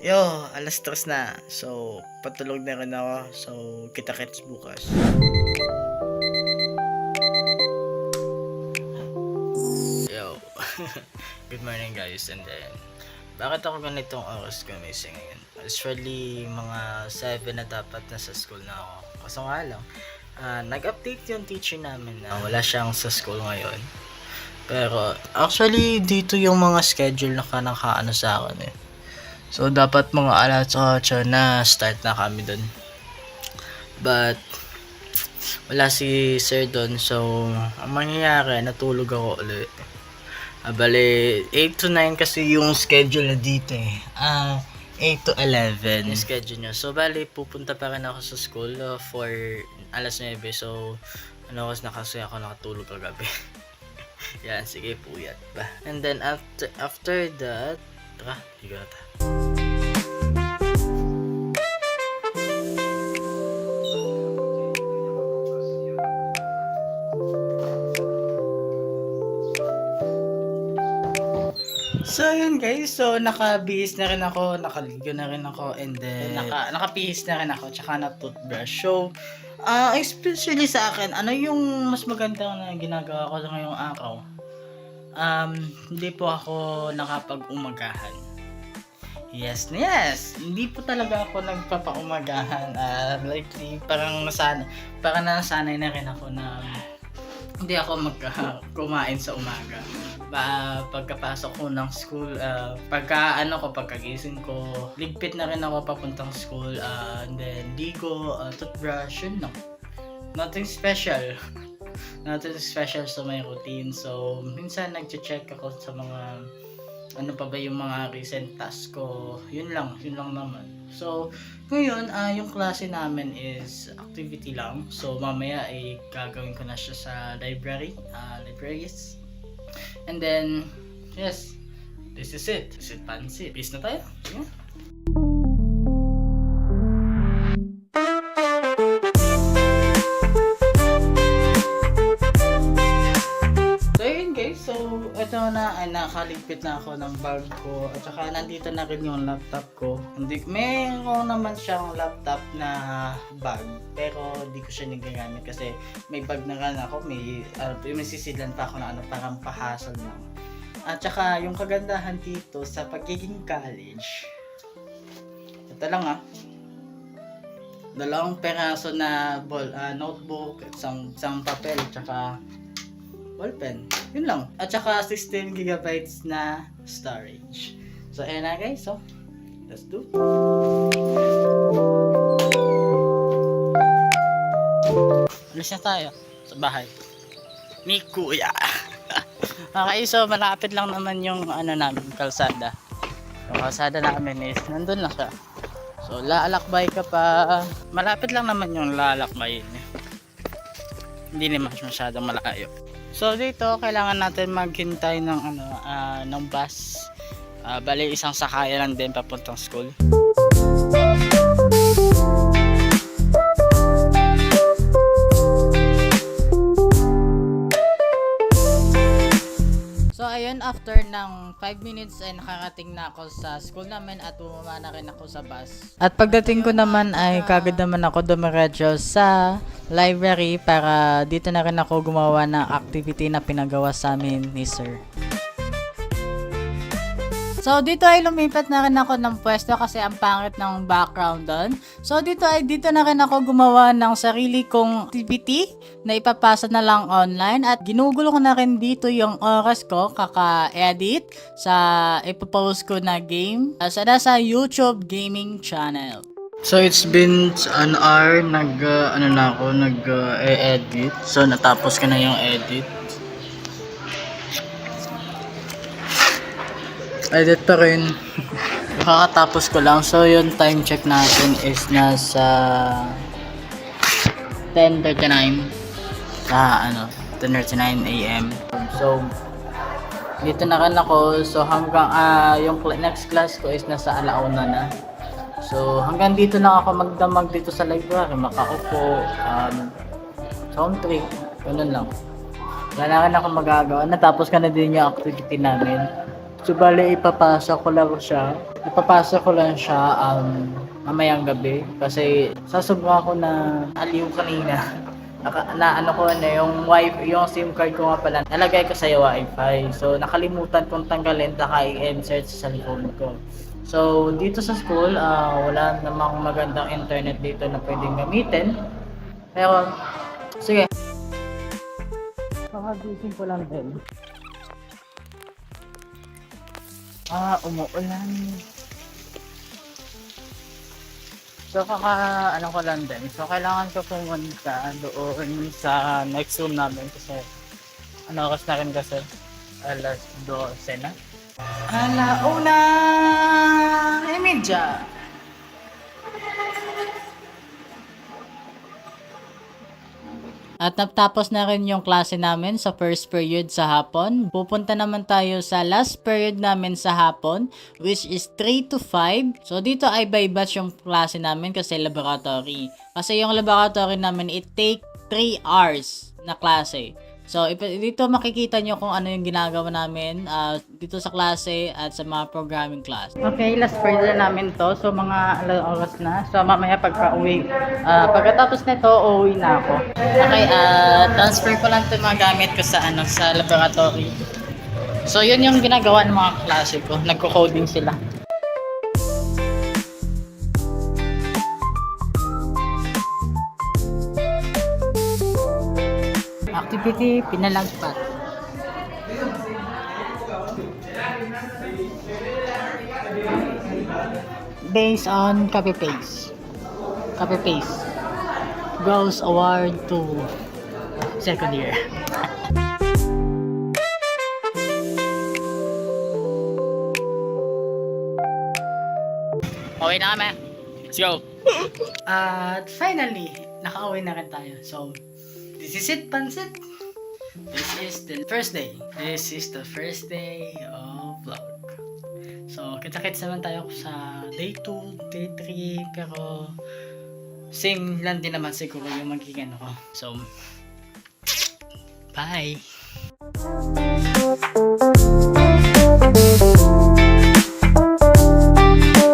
Yo, alas 3 na. So, patulog na rin ako. So, kita-kits bukas. Yo. Good morning guys. And then, bakit ako ganitong oras gumising ngayon? Actually, mga 7 na dapat nasa school na ako. Kaso nga lang, nag-update yung teacher namin na wala siyang sa school ngayon. Pero, actually, dito yung mga schedule na nakaano sa akin eh. So, dapat mga alas 8 na start na kami dun. But, wala si sir dun. So, ang mangyayari, natulog ako ulit. Bale, 8 to 9 kasi yung schedule na dito eh. 8 to 11 yung schedule niya. So, bale, pupunta pa rin ako sa school for alas 9. So, kasi ako nakatulog kagabi. Yan, sige, puyat ba. And then, after that, tara, higa na tayo. So yun guys, so nakabihis na rin ako, nakaligo na rin ako, and then nakapihis na rin ako, tsaka na-toothbrush. So, especially sa akin, ano yung mas maganda na ginagawa ko sa ngayong araw? Hindi po ako nakapag-umagahan. Yes, hindi po talaga ako nagpapa-umagahan. Likely, parang nasanay na rin ako na hindi ako kumain sa umaga. Pagkapasok ko ng school, pagkagising ko, ligpit na rin ako papuntang school, and then ligo, toothbrush, yun lang. Nothing special. Nothing special sa my routine. So, minsan nagche-check ako sa mga ano pa ba yung mga recent task ko. Yun lang naman. So, ngayon, yung klase namin is activity lang. So, mamaya ay gagawin ko na siya sa libraries. And then, yes, this is it. This is Pansit. Peace na tayo. Yeah. So, yun guys. So, ito na, ay nakaligpit na ako ng bag ko. At saka, nandito na rin yung laptop ko. Meron naman siyang laptop na bag. Pero, hindi ko siya nagagamit kasi may bag na rin ako. May sisilan pa ako na parang pahasal lang. At saka, yung kagandahan dito sa pagiging college. Ito lang dalawang peraso na notebook, isang papel, at saka ballpen. Yun lang. At saka 16 gigabytes na storage. So, ayan na guys. So, let's do. Alis na tayo sa bahay ni Kuya. Okay, so malapit lang naman yung namin, kalsada. Yung kalsada namin is nandun na siya. So, lalakbay ka pa. Malapit lang naman yung lalakbay. Hindi naman masyadong malayo. So dito kailangan natin maghintay ng ng bus. Bali isang sakayan lang din papuntang school. So ayun, after ng 5 minutes ay nakarating na ako sa school namin at bumaba na rin ako sa bus. At pagdating ko naman ay kagad naman ako dumiretso sa library para dito na rin ako gumawa ng activity na pinagawa sa amin ni sir. So dito ay lumipat na rin ako ng pwesto kasi ang pangit ng background doon. So dito na rin ako gumawa ng sarili kong activity na ipapasa na lang online at ginugulo ko na rin dito yung oras ko kaka-edit sa ipopost ko na game sa nasa YouTube gaming channel. So it's been an hour nag-edit. So natapos ko na yung edit. Edit pa rin. Kakatapos ko lang. So yung time check natin is nasa 10:39 10:39 AM. So dito na rin ako. So hanggang yung next class ko is nasa 1:00 na. So hanggang dito na ako magdamag dito sa library, makaupo, sound trip, ganun lang. Wala na ako magagawa. Natapos ka na din yung activity namin. So, bale, ipapasok ko lang siya, mamayang gabi. Kasi, sasubra ako na aliw kanina. Ano ko na, yung SIM card ko nga pala, nalagay ko sa Wi-Fi. So, nakalimutan kong tanggalin, naka-insert sa cellphone ko. So, dito sa school, wala namang magandang internet dito na pwedeng gamitin. Pero, sige. Kakagising ko lang din. Umuulan. So, ano ko lang din. So, kailangan ko pumunta doon sa next room namin kasi ano oras na rin kasi? Alas 12 na. Alauna! Imedya! At natapos na rin yung klase namin sa first period sa hapon. Pupunta naman tayo sa last period namin sa hapon, which is 3 to 5. So dito ay by batch yung klase namin kasi laboratory. Kasi yung laboratory namin, it take 3 hours na klase. So dito makikita nyo kung ano yung ginagawa namin dito sa klase at sa mga programming class. Okay, last period namin to. So mga oras na. So mamaya pagka-uwi, pagkatapos nito, uuwi na ako. Okay, transfer ko lang 'tong mga gamit ko sa sa laboratory. So yun yung ginagawa ng mga klase ko. Nagko-coding sila. Activity, pinalagpat. Based on copy paste. Copy paste. Goes award to second year. Okay na kami. Let's go. At finally, nakauwi na rin tayo. So, this is it, Pansit. This is the first day. This is the first day of vlog. So, kita-kits naman tayo sa day 2, day 3, pero same lang din naman siguro yung magiging ko. So, bye!